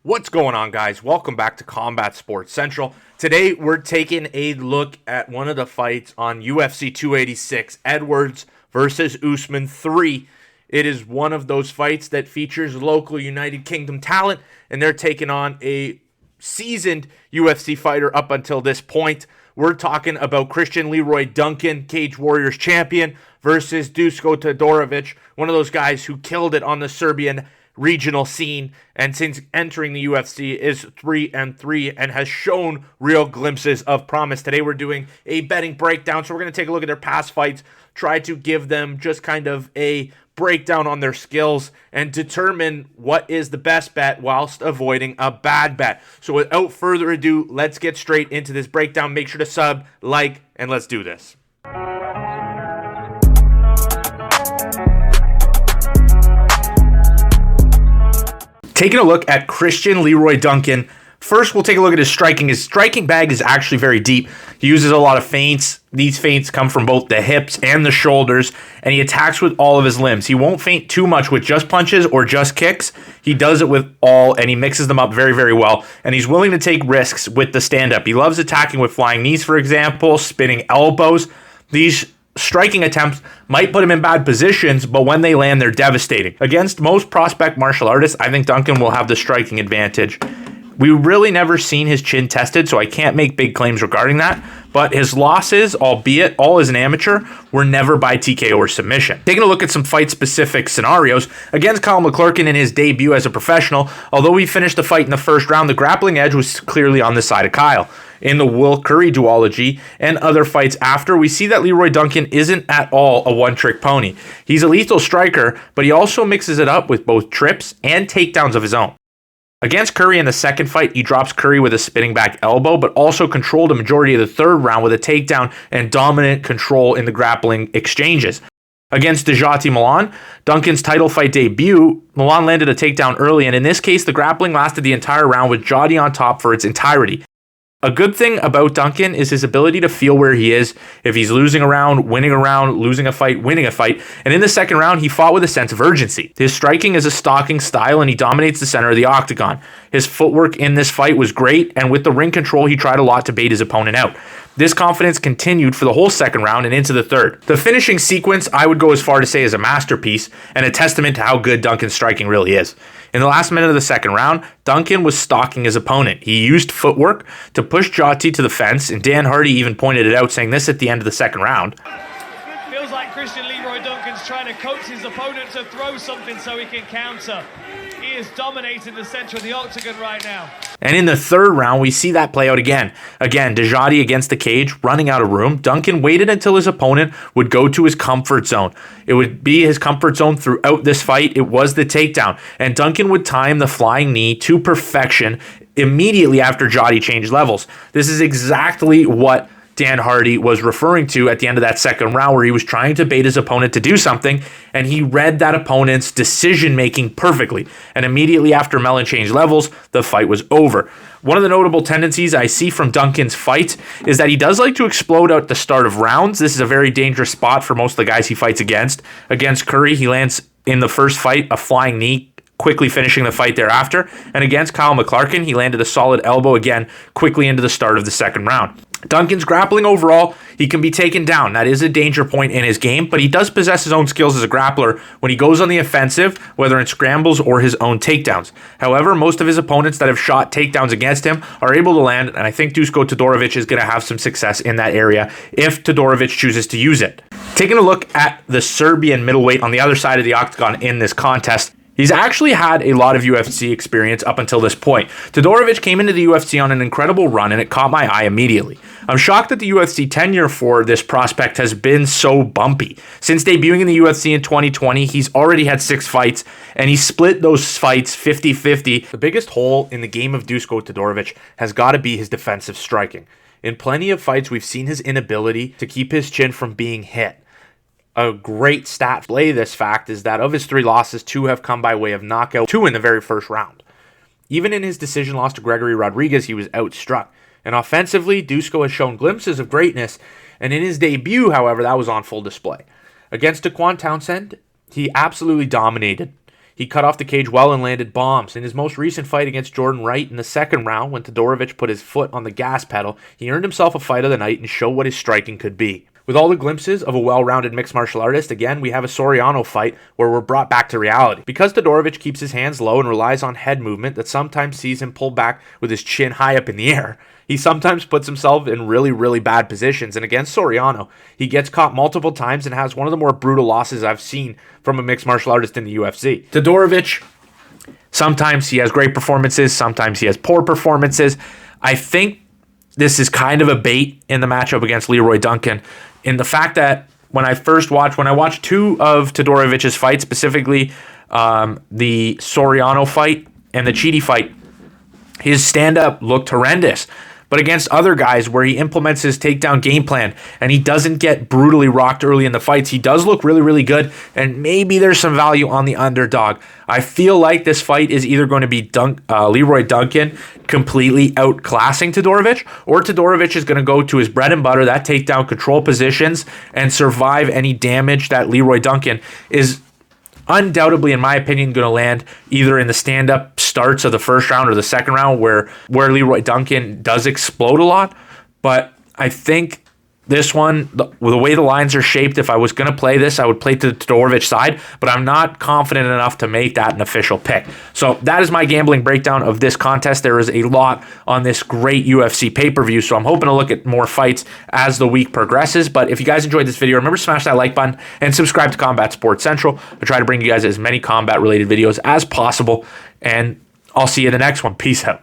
What's going on, guys? Welcome back to Combat Sports Central. Today, we're taking a look at one of the fights on UFC 286, Edwards versus Usman 3. It is one of those fights that features local United Kingdom talent, and they're taking on a seasoned UFC fighter up until this point. We're talking about Chrisitan Leroy Duncan, Cage Warriors champion, versus Dusko Todorovic, one of those guys who killed it on the Serbian regional scene, and since entering the UFC is 3-3 and has shown real glimpses of promise. Today we're doing a betting breakdown, so we're going to take a look at their past fights, try to give them just kind of a breakdown on their skills, and determine what is the best bet whilst avoiding a bad bet. So without further ado, let's get straight into this breakdown. Make sure to sub, like, and let's do this. Taking a look at Chrisitan Leroy Duncan. First, we'll take a look at his striking. His striking bag is actually very deep. He uses a lot of feints. These feints come from both the hips and the shoulders, and he attacks with all of his limbs. He won't feint too much with just punches or just kicks. He does it with all, and he mixes them up very, very well, and he's willing to take risks with the stand-up. He loves attacking with flying knees, for example, spinning elbows. These striking attempts might put him in bad positions, but when they land, they're devastating. Against most prospect martial artists, I think Duncan will have the striking advantage. We really never seen his chin tested, so I can't make big claims regarding that, but his losses, albeit all as an amateur, were never by TKO or submission. Taking a look at some fight-specific scenarios, against McClurkin in his debut as a professional, although he finished the fight in the first round, the grappling edge was clearly on the side of Kyle. In the Currie duology and other fights after, we see that Leroy Duncan isn't at all a one-trick pony. He's a lethal striker, but he also mixes it up with both trips and takedowns of his own. Against Currie in the second fight, he drops Currie with a spinning back elbow, but also controlled a majority of the third round with a takedown and dominant control in the grappling exchanges. Against Djati Melan, Duncan's title fight debut, Melan landed a takedown early, and in this case, the grappling lasted the entire round with Djati on top for its entirety. A good thing about Duncan is his ability to feel where he is, if he's losing a round, winning a round, losing a fight, winning a fight, and in the second round, he fought with a sense of urgency. His striking is a stalking style, and he dominates the center of the octagon. His footwork in this fight was great, and with the ring control, he tried a lot to bait his opponent out. This confidence continued for the whole second round and into the third. The finishing sequence, I would go as far to say, is a masterpiece and a testament to how good Duncan's striking really is. In the last minute of the second round, Duncan was stalking his opponent. He used footwork to push Djati to the fence, and Dan Hardy even pointed it out, saying this at the end of the second round. Feels like Chrisitan Leroy Duncan's trying to coax his opponent to throw something so he can counter. He is dominating the center of the octagon right now. And in the third round, we see that play out again. Again, Djati against the cage, running out of room. Duncan waited until his opponent would go to his comfort zone. It would be his comfort zone throughout this fight. It was the takedown. And Duncan would time the flying knee to perfection immediately after Djati changed levels. This is exactly what Dan Hardy was referring to at the end of that second round, where he was trying to bait his opponent to do something, and he read that opponent's decision-making perfectly. And immediately after Melan changed levels, the fight was over. One of the notable tendencies I see from Duncan's fight is that he does like to explode at the start of rounds. This is a very dangerous spot for most of the guys he fights against. Against Currie, he lands in the first fight a flying knee, quickly finishing the fight thereafter. And against McClurkin, he landed a solid elbow again, quickly into the start of the second round. Duncan's grappling overall, he can be taken down. That is a danger point in his game, but he does possess his own skills as a grappler when he goes on the offensive, whether in scrambles or his own takedowns. However, most of his opponents that have shot takedowns against him are able to land, and I think Dusko Todorovic is going to have some success in that area if Todorovic chooses to use it. Taking a look at the Serbian middleweight on the other side of the octagon in this contest, he's actually had a lot of UFC experience up until this point. Todorovic came into the UFC on an incredible run, and it caught my eye immediately. I'm shocked that the UFC tenure for this prospect has been so bumpy. Since debuting in the UFC in 2020, he's already had 6 fights, and he split those fights 50-50. The biggest hole in the game of Dusko Todorovic has got to be his defensive striking. In plenty of fights, we've seen his inability to keep his chin from being hit. A great stat to play this fact is that of his 3 losses, 2 have come by way of knockout, 2 in the very first round. Even in his decision loss to Gregory Rodriguez, he was outstruck. And offensively, Dusko has shown glimpses of greatness, and in his debut, however, that was on full display. Against Dequan Townsend, he absolutely dominated. He cut off the cage well and landed bombs. In his most recent fight against Jordan Wright in the second round, when Todorovic put his foot on the gas pedal, he earned himself a fight of the night and showed what his striking could be. With all the glimpses of a well-rounded mixed martial artist, again, we have a Soriano fight where we're brought back to reality. Because Todorovic keeps his hands low and relies on head movement that sometimes sees him pull back with his chin high up in the air, he sometimes puts himself in really, really bad positions. And against Soriano, he gets caught multiple times and has one of the more brutal losses I've seen from a mixed martial artist in the UFC. Todorovic, sometimes he has great performances, sometimes he has poor performances. I think this is kind of a bait in the matchup against Leroy Duncan, in the fact that when I watched two of Todorovic's fights, specifically the Soriano fight and the Chidi fight, his stand-up looked horrendous. But against other guys where he implements his takedown game plan and he doesn't get brutally rocked early in the fights, he does look really, really good, and maybe there's some value on the underdog. I feel like this fight is either going to be Leroy Duncan completely outclassing Todorovic, or Todorovic is going to go to his bread and butter, that takedown control positions, and survive any damage that Leroy Duncan is undoubtedly, in my opinion, going to land either in the stand-up starts of the first round or the second round where Leroy Duncan does explode a lot. But I think this one, the way the lines are shaped, if I was going to play this, I would play to the Todorovic side, but I'm not confident enough to make that an official pick. So that is my gambling breakdown of this contest. There is a lot on this great UFC pay-per-view, so I'm hoping to look at more fights as the week progresses. But if you guys enjoyed this video, remember to smash that like button and subscribe to Combat Sports Central. I try to bring you guys as many combat-related videos as possible, and I'll see you in the next one. Peace out.